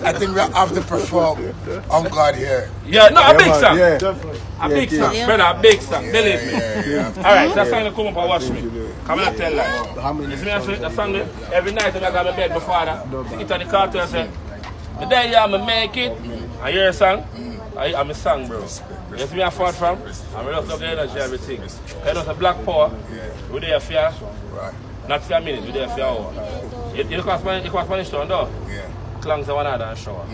I think we have to perform on God here. Yeah, no, a big song. A big song, brother, a big song, believe me. Alright, that song come up and watch me. Come and tell lies. You see me, the song every night when I got my bed before that, take it on the cartoon and say, the day I'm going to make it, I hear a song, I'm a song, bro. You see me, I fought from, I'm real love the energy, everything. You know, the black power, we're there for you, not for a minute, we're there for an hour. You cross my stone, though? Yeah. Clangs are one other and shower.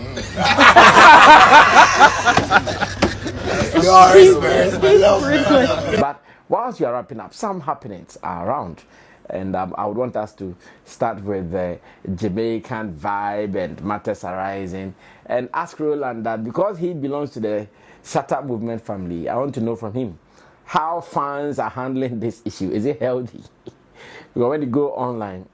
But whilst you are wrapping up, some happenings are around. And I would want us to start with the Jamaican vibe and matters arising. And ask Roland that because he belongs to the Shatta movement family, I want to know from him how fans are handling this issue. Is it healthy? Because when you go online,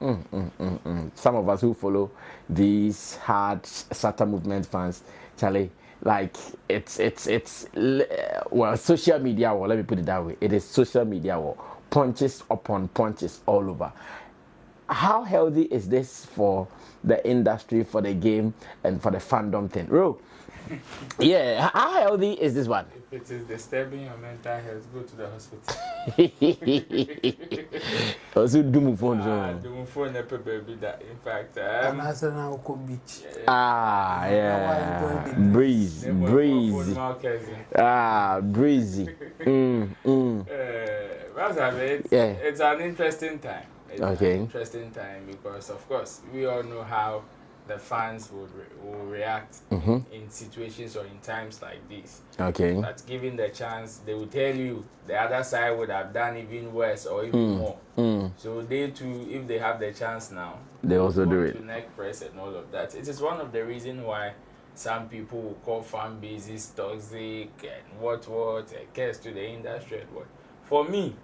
some of us who follow these hard Shatta movement fans, Charlie, like it's well, social media war, let me put it that way. It is social media war. Punches upon punches all over. How healthy is this for the industry, for the game, and for the fandom thing? Ro, yeah, how healthy is this one? If it is disturbing your mental health, go to the hospital. Also, do move on. Do move on, baby. That in fact, yeah, breezy. Breezy. It's an interesting time. It's an interesting time because, of course, we all know how the fans will react in situations or in times like this. Okay. But given the chance, they will tell you the other side would have done even worse or even more. So they too, if they have the chance now, they also do it. To neck press and all of that. It is one of the reasons why some people will call fan bases toxic and what, a curse to the industry and what. For me,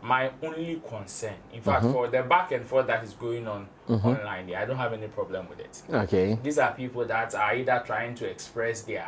my only concern, in fact, for the back and forth that is going on online, I don't have any problem with it. Okay. These are people that are either trying to express their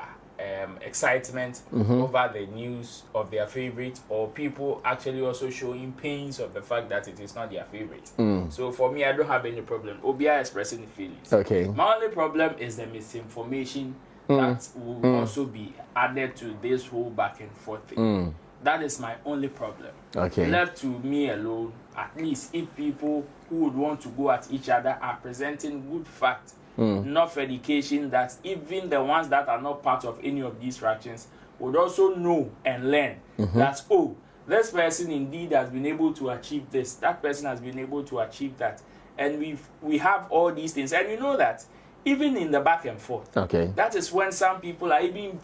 excitement over the news of their favorite, or people actually also showing pains of the fact that it is not their favorite. So for me, I don't have any problem. OBI expressing the feelings. Okay. My only problem is the misinformation that will also be added to this whole back and forth thing. That is my only problem. Okay. Left to me alone, at least if people who would want to go at each other are presenting good facts, enough education that even the ones that are not part of any of these fractions would also know and learn that, oh, this person indeed has been able to achieve this, that person has been able to achieve that. And we have all these things. And you know that even in the back and forth, that is when some people are even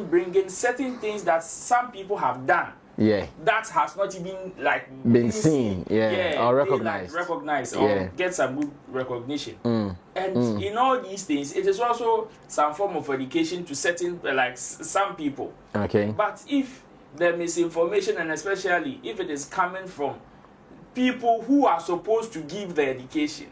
bringing certain things that some people have done. Yeah. That has not even been seen. Or recognized. Or get some good recognition. And in all these things, it is also some form of education to certain some people. Okay. But if the misinformation, and especially if it is coming from people who are supposed to give the education,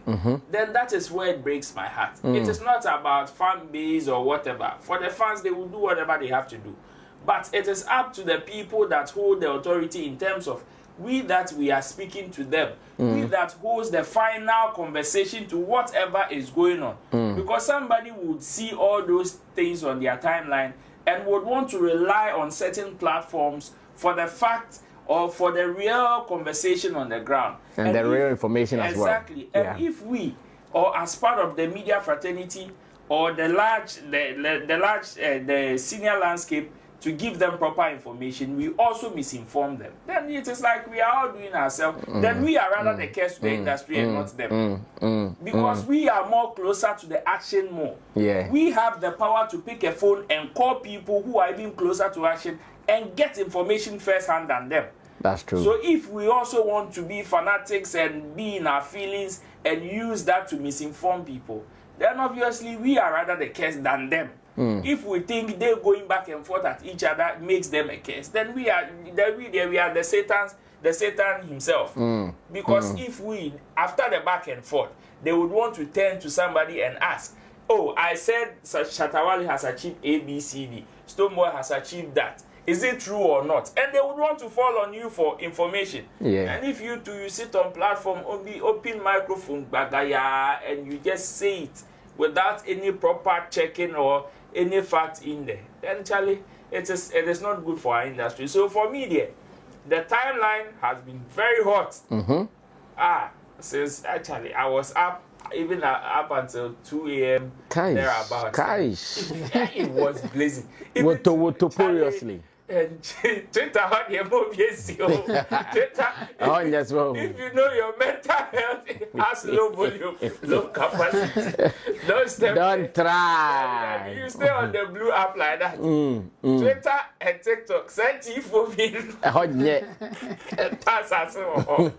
then that is where it breaks my heart. It is not about fan base or whatever. For the fans, they will do whatever they have to do. But it is up to the people that hold the authority in terms of we are speaking to them. We that holds the final conversation to whatever is going on. Because somebody would see all those things on their timeline and would want to rely on certain platforms for the fact or for the real conversation on the ground. And the real information as well. Exactly. And if we, or as part of the media fraternity, or the senior landscape, to give them proper information, we also misinform them. Then it is like we are all doing ourselves. Then we are rather the curse to the industry and not them. Because we are more closer to the action more. Yeah. We have the power to pick a phone and call people who are even closer to action and get information firsthand than them. That's true. So if we also want to be fanatics and be in our feelings and use that to misinform people, then obviously we are rather the curse than them. If we think they're going back and forth at each other makes them a curse, then we are the Satan himself. Because if we, after the back and forth, they would want to turn to somebody and ask, oh, I said Shatta Wale has achieved A, B, C, D. Stonebwoy has achieved that. is it true or not? And they would want to fall on you for information. Yeah. And if you sit on platform, only open microphone, bagaya, and you just say it without any proper checking or any fact in there, then Charlie, it is not good for our industry. So for me, the timeline has been very hot. Since actually I was up even up until 2 a.m. thereabouts. It was blazing. Notoriously. And Twitter had your movies. Twitter, if you know your mental health has low volume, low capacity, don't try. You stay on the blue app like that. Twitter and TikTok, send you for me. That's as well.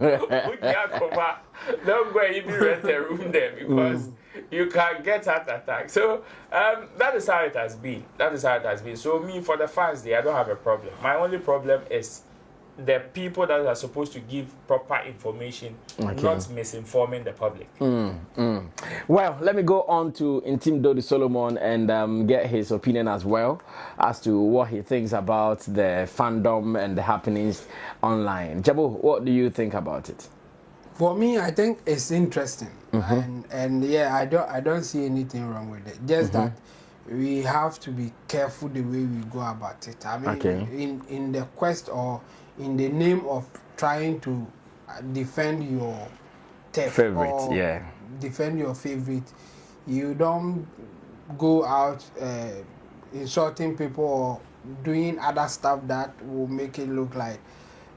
Don't go even rent a room there because you can get heart attack. So that is how it has been. So me, for the fans, I don't have a problem. My only problem is the people that are supposed to give proper information, not misinforming the public. Well, let me go on to Intim Dodi Solomon and get his opinion as well as to what he thinks about the fandom and the happenings online. Jabo, what do you think about it? For me, I think it's interesting, and yeah, I don't see anything wrong with it. Just that we have to be careful the way we go about it. I mean, in the quest or in the name of trying to defend your favorite, or defend your favorite, you don't go out insulting people or doing other stuff that will make it look like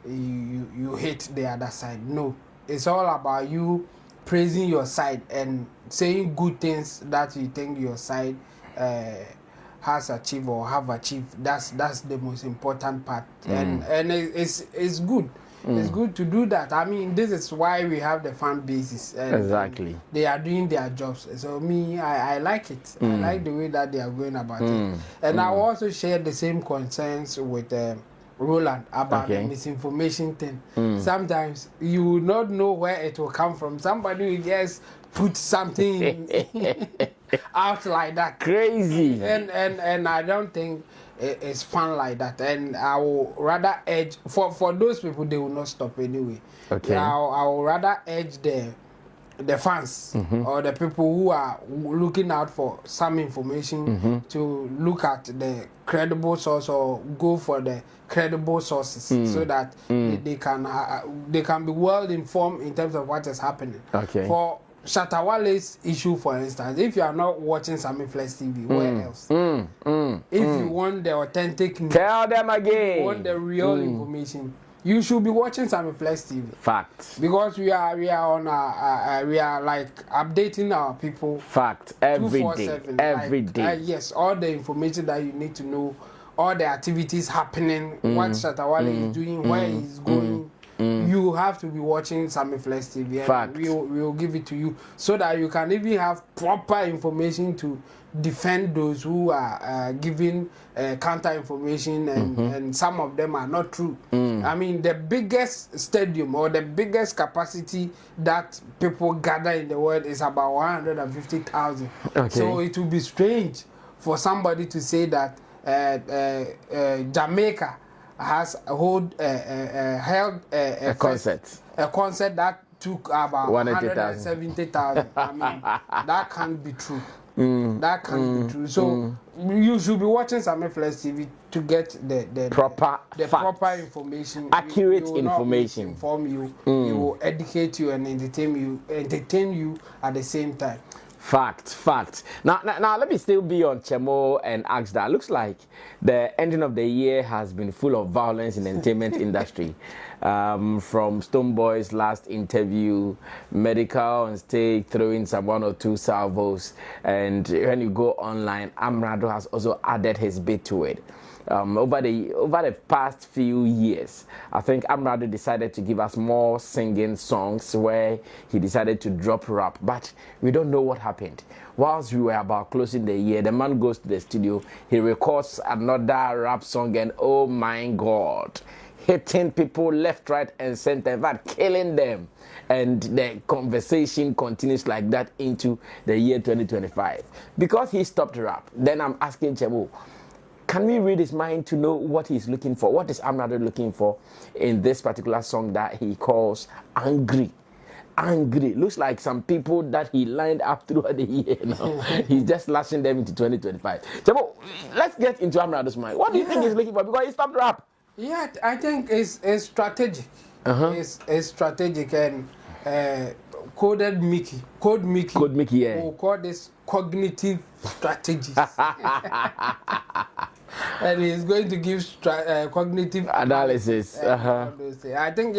you hate the other side. No. It's all about you praising your side and saying good things that you think your side has achieved or have achieved. That's the most important part, and it's good. It's good to do that. I mean, this is why we have the fan bases. Exactly. And they are doing their jobs. So me, I like it. I like the way that they are going about it. And I will also share the same concerns with Roland about the misinformation thing. Sometimes you will not know where it will come from. Somebody will just put something out like that. Crazy. And I don't think it's fun like that. And I will rather edge for those people, they will not stop anyway. I will rather edge the fans or the people who are looking out for some information to look at the credible source or go for the credible sources so that they can be well informed in terms of what is happening. For Shatta Wale's issue, for instance, if you are not watching Sami Flex TV, where else? If you want the authentic news, tell them again. If you want the real information, you should be watching Sami Flex TV. Fact. Because we are on we are like updating our people. Fact. Every day. Every day. Yes, all the information that you need to know, all the activities happening, what Shatta Wale is doing, where he's going. You have to be watching Sami Flex TV. Fact. We will give it to you so that you can even have proper information to defend those who are giving counter information and some of them are not true. I mean, the biggest stadium or the biggest capacity that people gather in the world is about 150,000. So it will be strange for somebody to say that Jamaica has held a concert that took about 170,000. I mean, that can't be true. That can't be true. So you should be watching Sami Flex TV to get the proper information, accurate information. Inform you, it will educate you and entertain you at the same time. Fact. Now, let me still be on Chemo and ask that. Looks like the ending of the year has been full of violence in the entertainment industry. From Stonebwoy's last interview, Medical on stage throwing some 1 or 2 salvos, and when you go online, Amrado has also added his bit to it. Over the past few years, I think Amrado decided to give us more singing songs where he decided to drop rap, but we don't know what happened. Whilst we were about closing the year, the man goes to the studio, he records another rap song, and oh my God, hitting people left, right, and center, in fact, killing them. And the conversation continues like that into the year 2025. Because he stopped rap, then I'm asking Chemo, can we read his mind to know what he's looking for? What is Amrado looking for in this particular song that he calls Angry? Angry. Looks like some people that he lined up throughout the year now. He's just lashing them into 2025. Jabo, let's get into Amrado's mind. What do you think he's looking for? Because he stopped rap. Yeah, I think it's strategic. It's strategic and Code Mickey, yeah. We'll call this cognitive strategies. And he's going to give cognitive analysis. I think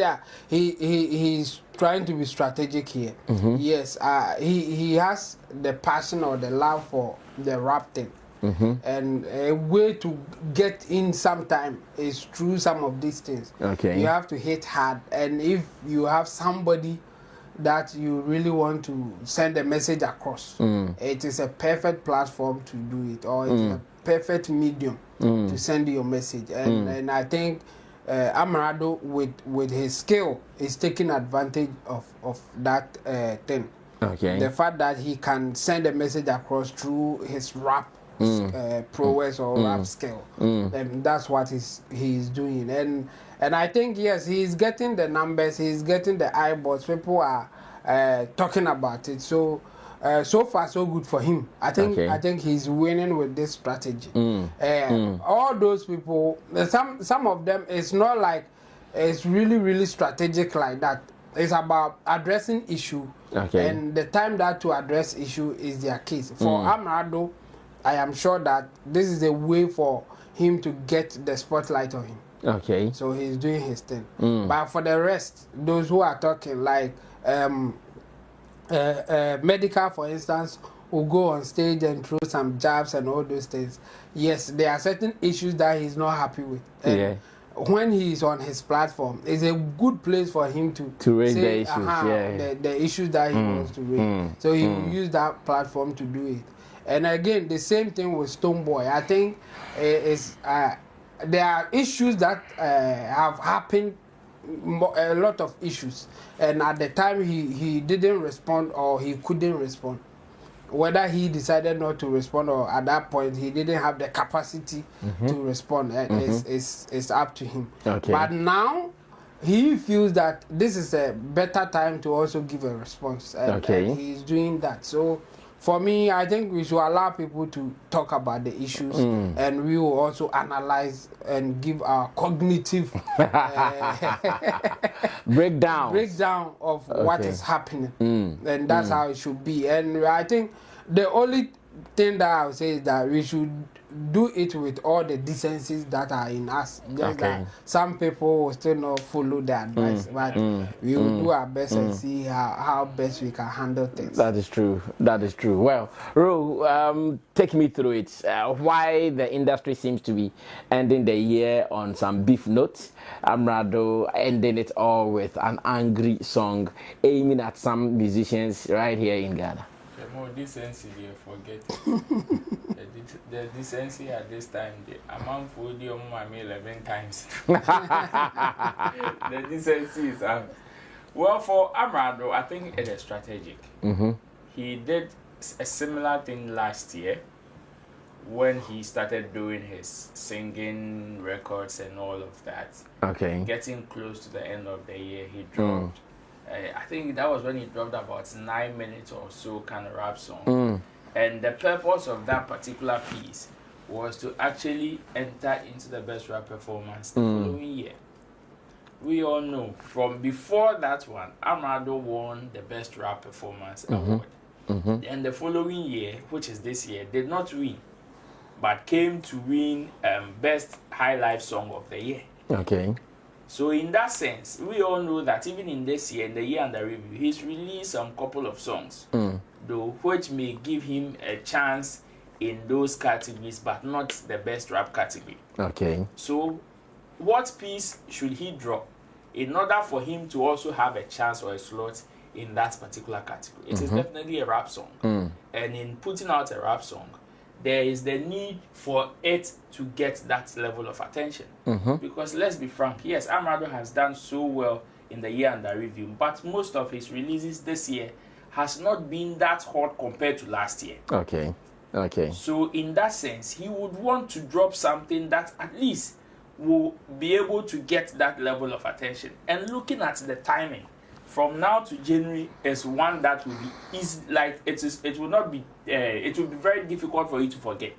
he's trying to be strategic here. Yes, he has the passion or the love for the rap thing. And a way to get in sometime is through some of these things. You have to hit hard, and if you have somebody that you really want to send a message across, it is a perfect platform to do it, or it is a perfect medium to send your message. And I think Amrado with his skill is taking advantage of that thing. The fact that he can send a message across through his rap prowess or rap skill, and that's what he's doing. And I think yes, he's getting the numbers, he's getting the eyeballs. People are talking about it. So so far so good for him. I think he's winning with this strategy. All those people, some of them, it's not like it's really strategic like that. It's about addressing issue, and the time that to address issue is their case. For Amrado, I am sure that this is a way for him to get the spotlight on him. So he's doing his thing. But for the rest, those who are talking like Medical, for instance, will go on stage and throw some jabs and all those things. Yes, there are certain issues that he's not happy with. And when he's on his platform, it's a good place for him to raise say, the issues. The issues that he wants to raise. So he will use that platform to do it. And again, the same thing with Stonebwoy. I think there are issues that have happened, a lot of issues, and at the time he didn't respond, or he couldn't respond. Whether he decided not to respond, or at that point he didn't have the capacity to respond, it's up to him. But now he feels that this is a better time to also give a response, and he's doing that. So for me, I think we should allow people to talk about the issues, and we will also analyze and give our cognitive breakdown of what is happening. And that's how it should be. And I think the only thing that I would say is that we should do it with all the decencies that are in us. Just that some people will still not follow the advice, but we will do our best and see how best we can handle things. That is true. That is true. Well, Ro, take me through it. Why the industry seems to be ending the year on some beef notes. Amrado ending it all with an angry song aiming at some musicians right here in Ghana. The more decency, they forget the decency at this time. The amount for the 11 times. The decency is well, for Amrado, I think it is strategic. He did a similar thing last year when he started doing his singing records and all of that. Getting close to the end of the year, he dropped. I think that was when he dropped about 9 minutes or so kind of rap song. And the purpose of that particular piece was to actually enter into the best rap performance the following year. We all know from before that one, Amrado won the best rap performance award. And the following year, which is this year, did not win, but came to win best high life song of the year. So in that sense, we all know that even in this year, in the year under review, he's released some couple of songs, though, which may give him a chance in those categories, but not the best rap category. So what piece should he drop in order for him to also have a chance or a slot in that particular category? It is definitely a rap song. And in putting out a rap song, there is the need for it to get that level of attention. Because let's be frank, yes, Amrado has done so well in the year under review, but most of his releases this year has not been that hot compared to last year. Okay. So in that sense, he would want to drop something that at least will be able to get that level of attention. And looking at the timing, from now to January is one that will be easy. Like it will not be. It will be very difficult for you to forget.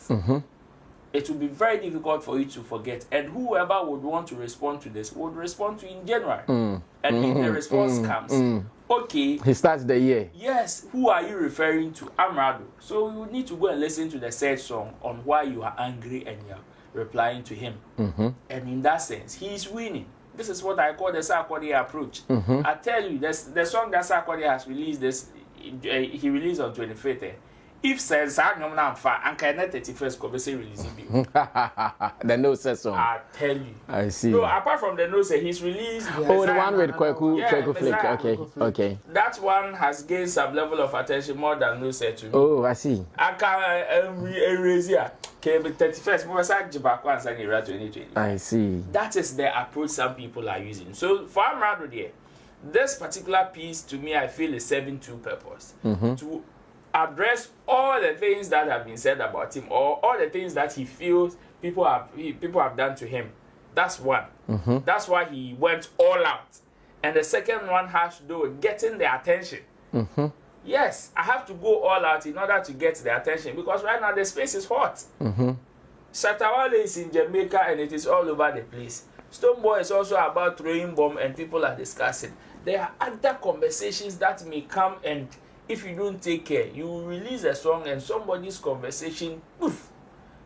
It will be very difficult for you to forget. And whoever would want to respond to this would respond to in January. And if the response comes, okay, he starts the year. Yes, who are you referring to? Amrado. So you need to go and listen to the said song on why you are angry and you're replying to him. And in that sense, he is winning. This is what I call the Sarkodie approach. I tell you, the song that Sarkodie has released, he released on 25th. If says I'm not far and cannot 31st conversation releasing you. The no set song. I tell you. I see. No, apart from the no say he's released. Oh, the one with Kweku Flick. Okay. Okay. That one has gained some level of attention more than no say to me. Oh, I see. I can erase here. Came 31st. More sad Jibako and Sani 2020. I see. That is the approach some people are using. So for Amrado there, this particular piece to me I feel is serving two purposes. To address all the things that have been said about him or all the things that he feels people have done to him. That's one. That's why he went all out. And the second one has to do with getting the attention. Yes, I have to go all out in order to get the attention because right now the space is hot. Shatta Wale is in Jamaica and it is all over the place. Stonebwoy is also about throwing bomb and people are discussing. There are other conversations that may come, and if you don't take care, you release a song and somebody's conversation, poof.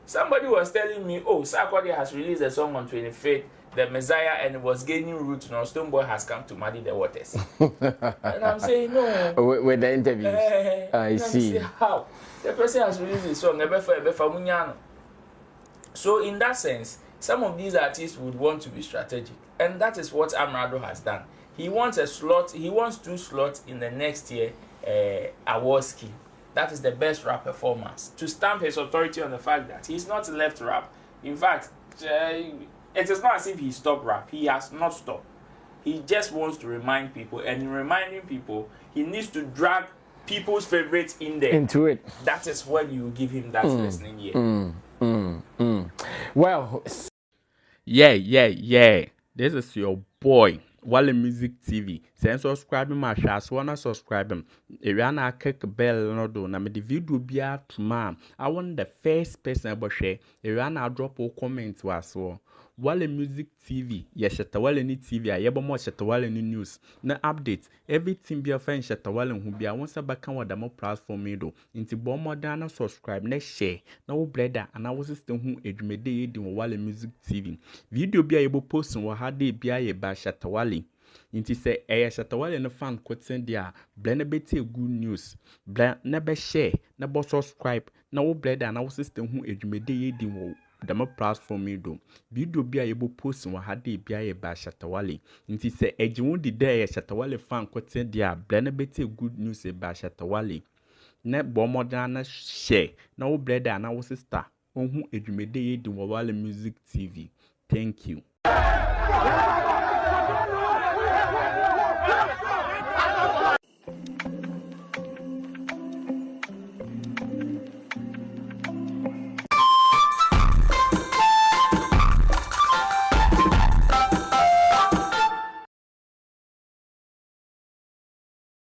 Somebody was telling me, oh, Sarkodie has released a song on 25th, The Messiah, and it was gaining root. Now Stonebwoy has come to muddy the waters. And I'm saying, no. With the interviews. I see. How? The person has released a song, so in that sense, some of these artists would want to be strategic. And that is what Amrado has done. He wants a slot, he wants 2 slots in the next year award scheme. That is the best rap performance. To stamp his authority on the fact that he's not left rap. In fact, it is not as if he stopped rap. He has not stopped. He just wants to remind people. And in reminding people, he needs to drag people's favorites in there. Into it. That is when you give him that listening ear. Well. Yeah. This is your boy. Wale Music TV. Send subscribe my shots. Wanna subscribe him. If you na click bell no do. Na me the video be out tomorrow. I want the first person about share. If you na drop a comment was Wale Music TV. Yes, Shatta Wale ni TV. I yebo more Shatta Wale ni news. Na update. Everything be a friend Shatta Wale who be a once back on the more platform me do. Into bomb more than subscribe. Next share. No brother and I was still who edumede di Wale Music TV. Video be able post and had they be a ba Shatta Wale. Inti say Shatta Wale no fan quoting there. Blend beti good news. Blend never share. Never subscribe. No brother and I was still who edumede di the more platform me do. Video be able post and had they be a ba Shatta Wale. Inti say ejiwon di there Shatta Wale fan quoting there. Blend beti good news ba Shatta Wale. Ne bomb than share. No brother and I was sister. On who edumede di Wale Music TV. Thank you.